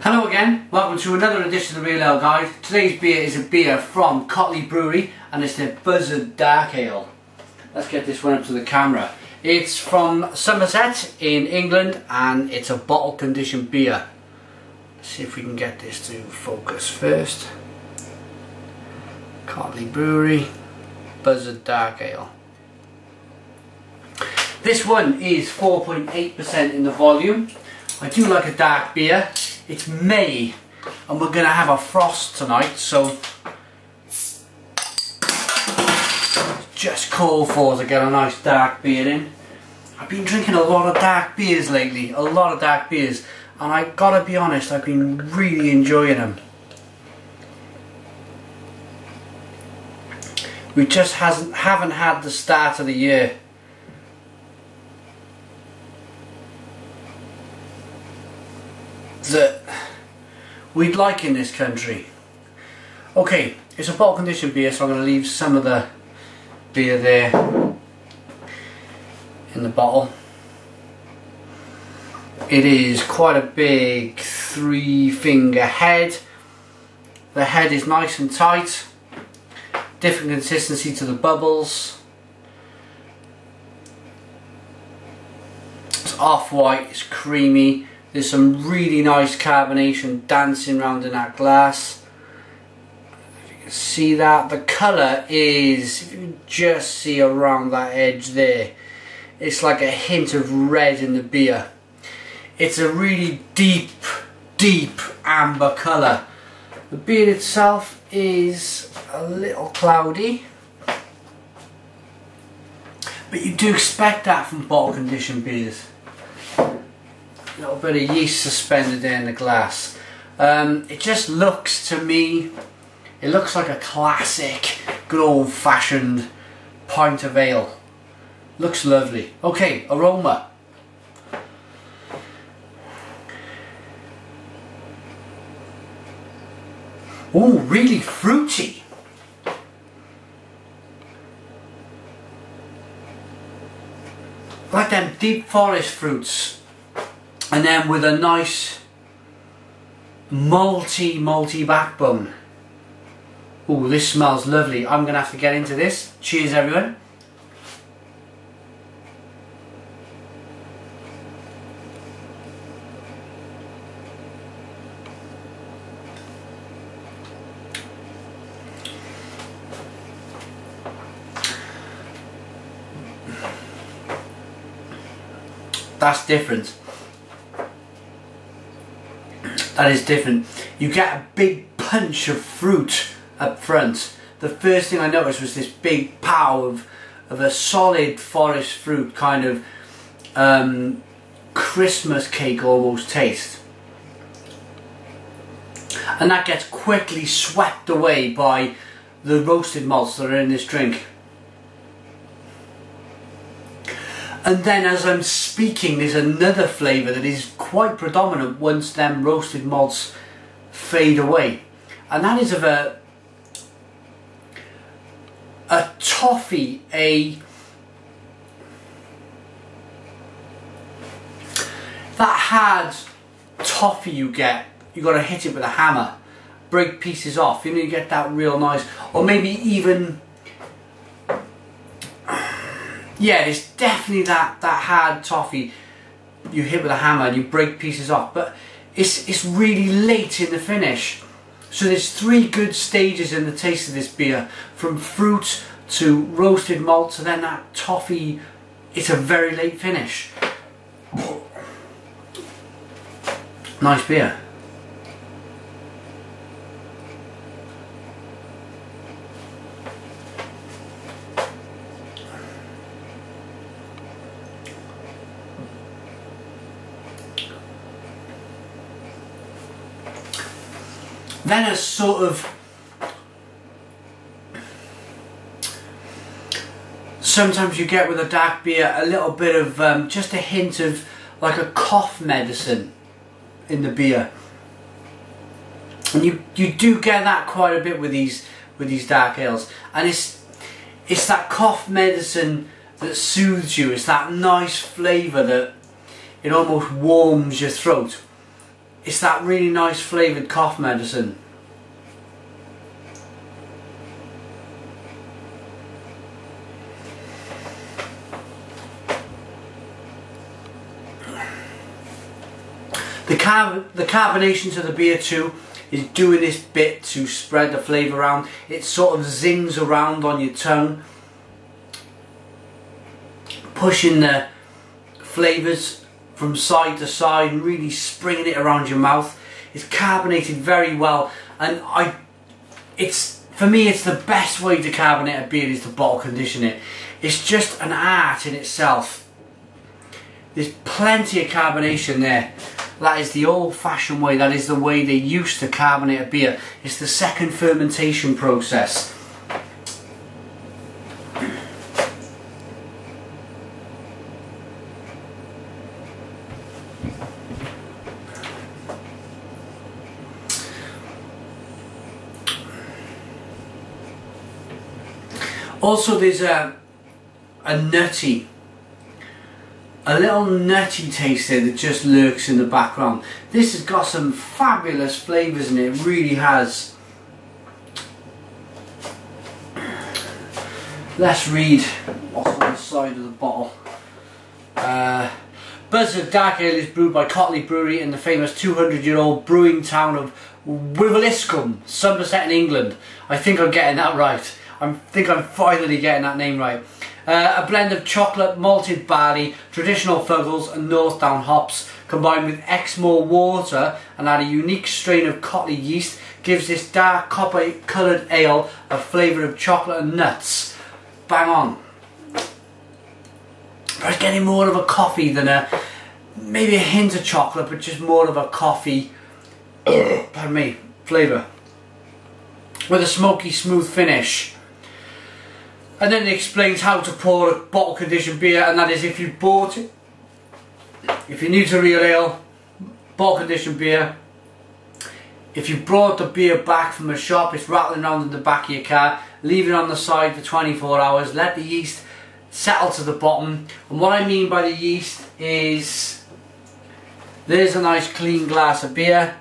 Hello again, welcome to another edition of the Real Ale Guide. Today's beer is a beer from Cotleigh Brewery and it's their Buzzard Dark Ale. Let's get this one up to the camera. It's from Somerset in England and it's a bottle conditioned beer. Let's see if we can get this to focus first. Cotleigh Brewery, Buzzard Dark Ale. This one is 4.8% in the volume. I do like a dark beer. It's May and we're going to have a frost tonight, so just called for to get a nice dark beer in. I've been drinking a lot of dark beers lately, and I gotta be honest, I've been really enjoying them. We just haven't had the start of the year. That we'd like in this country. Okay, it's a bottle conditioned beer, so I'm going to leave some of the beer there in the bottle. It is quite a big 3-finger head. The head is nice and tight, different consistency to the bubbles. It's off-white, it's creamy. There's some really nice carbonation dancing around in that glass. If you can see that, the colour is, if you can just see around that edge there, it's like a hint of red in the beer. It's a really deep amber colour. The beer itself is a little cloudy, but you do expect that from bottle conditioned beers. A little bit of yeast suspended there in the glass. It just looks to me, it looks like a classic, good old fashioned pint of ale. Looks lovely. Okay, aroma. Oh, really fruity. Like them deep forest fruits. And then with a nice malty backbone. Oh, this smells lovely. I'm going to have to get into this. Cheers, everyone. That's different. That is different. You get a big punch of fruit up front. The first thing I noticed was this big pow of a solid forest fruit kind of Christmas cake almost taste. And that gets quickly swept away by the roasted malts that are in this drink. And then as I'm speaking, there's another flavour that is quite predominant once them roasted malts fade away. And that is of a toffee, that hard toffee you got to hit it with a hammer, break pieces off, you know, you get that real nice, or maybe even, yeah, it's definitely that hard toffee you hit with a hammer and you break pieces off, but it's really late in the finish. So there's 3 good stages in the taste of this beer, from fruit to roasted malt to then that toffee. It's a very late finish. Nice beer. Then a sort of, sometimes you get with a dark beer a little bit of just a hint of like a cough medicine in the beer. And you do get that quite a bit with these dark ales, and it's that cough medicine that soothes you. It's that nice flavour that it almost warms your throat. it's that really nice flavoured cough medicine. The carbonation to the beer too is doing this bit to spread the flavour around. It sort of zings around on your tongue, pushing the flavours from side to side and really springing it around your mouth. It's carbonated very well, and for me it's the best way to carbonate a beer is to bottle condition it. It's just an art in itself. There's plenty of carbonation there. That is the old-fashioned way. That is the way they used to carbonate a beer. It's the second fermentation process. Also, there's a little nutty taste there that just lurks in the background. This has got some fabulous flavours in it, it really has. Let's read what's on the side of the bottle. Buzzard Dark Ale is brewed by Cotleigh Brewery in the famous 200-year-old brewing town of Wiveliscombe, Somerset in England. I think I'm getting that right. I think I'm finally getting that name right. A blend of chocolate, malted barley, traditional fuggles and Northdown hops combined with Exmoor water and add a unique strain of Cotleigh yeast gives this dark copper coloured ale a flavour of chocolate and nuts. Bang on. But it's getting more of a coffee than maybe a hint of chocolate, but just more of a coffee, pardon me, flavour. With a smoky smooth finish. And then it explains how to pour a bottle conditioned beer, and that is if you bought it, if you're new to real ale, bottle conditioned beer, if you brought the beer back from a shop, it's rattling around in the back of your car, leave it on the side for 24 hours, let the yeast settle to the bottom. And what I mean by the yeast is, there's a nice clean glass of beer.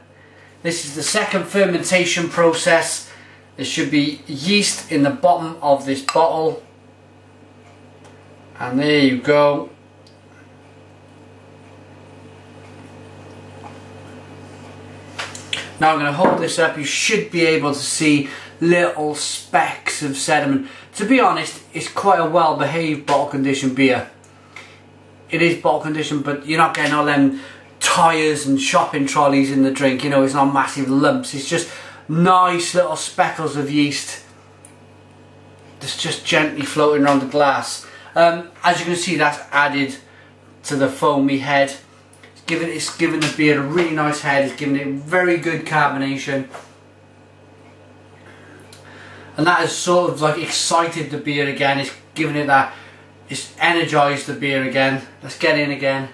This is the second fermentation process. There should be yeast in the bottom of this bottle, and there you go. Now I'm going to hold this up. You should be able to see little specks of sediment. To be honest, it's quite a well behaved bottle conditioned beer. It is bottle conditioned, but you're not getting all them tyres and shopping trolleys in the drink, you know, it's not massive lumps, it's just nice little speckles of yeast that's just gently floating around the glass. As you can see, that's added to the foamy head. It's giving the beer a really nice head, it's giving it very good carbonation. And that has sort of like excited the beer again, it's giving it that, it's energised the beer again. Let's get in again.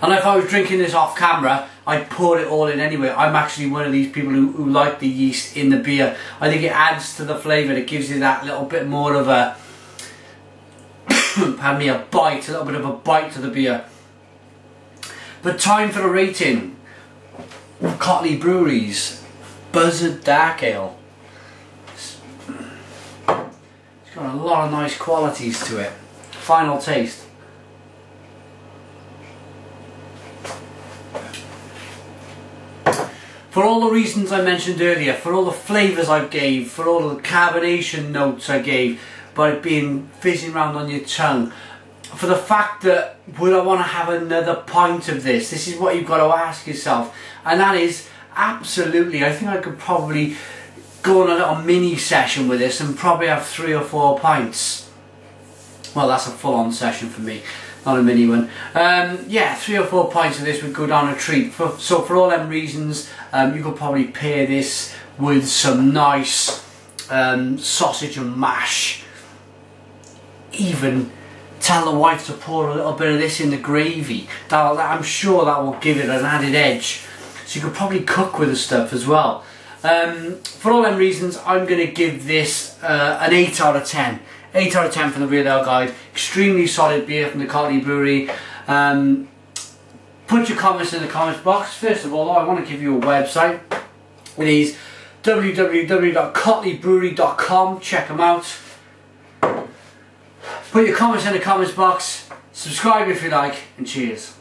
And if I was drinking this off camera, I'd pour it all in anyway. I'm actually one of these people who like the yeast in the beer. I think it adds to the flavour, it gives you that little bit more of a, pardon me, a bite, a little bit of a bite to the beer. But time for the rating. Cotleigh Brewery's Buzzard Dark Ale. It's got a lot of nice qualities to it. Final taste. For all the reasons I mentioned earlier, for all the flavours I gave, for all the carbonation notes I gave, by it being fizzing around on your tongue, for the fact that would I want to have another pint of this? This is what you've got to ask yourself, and that is absolutely. I think I could probably go on a little mini session with this and probably have 3 or 4 pints. Well, that's a full-on session for me, not a mini one. Yeah, 3 or 4 pints of this would go down a treat. So for all them reasons, you could probably pair this with some nice sausage and mash. Even tell the wife to pour a little bit of this in the gravy. I'm sure that will give it an added edge. So you could probably cook with the stuff as well. For all them reasons, I'm going to give this an 8 out of 10. 8 out of 10 from the Real Ale Guide. Extremely solid beer from the Cotleigh Brewery. Put your comments in the comments box. First of all, I want to give you a website. It is www.cotleighbrewery.com. Check them out. Put your comments in the comments box. Subscribe if you like, and cheers.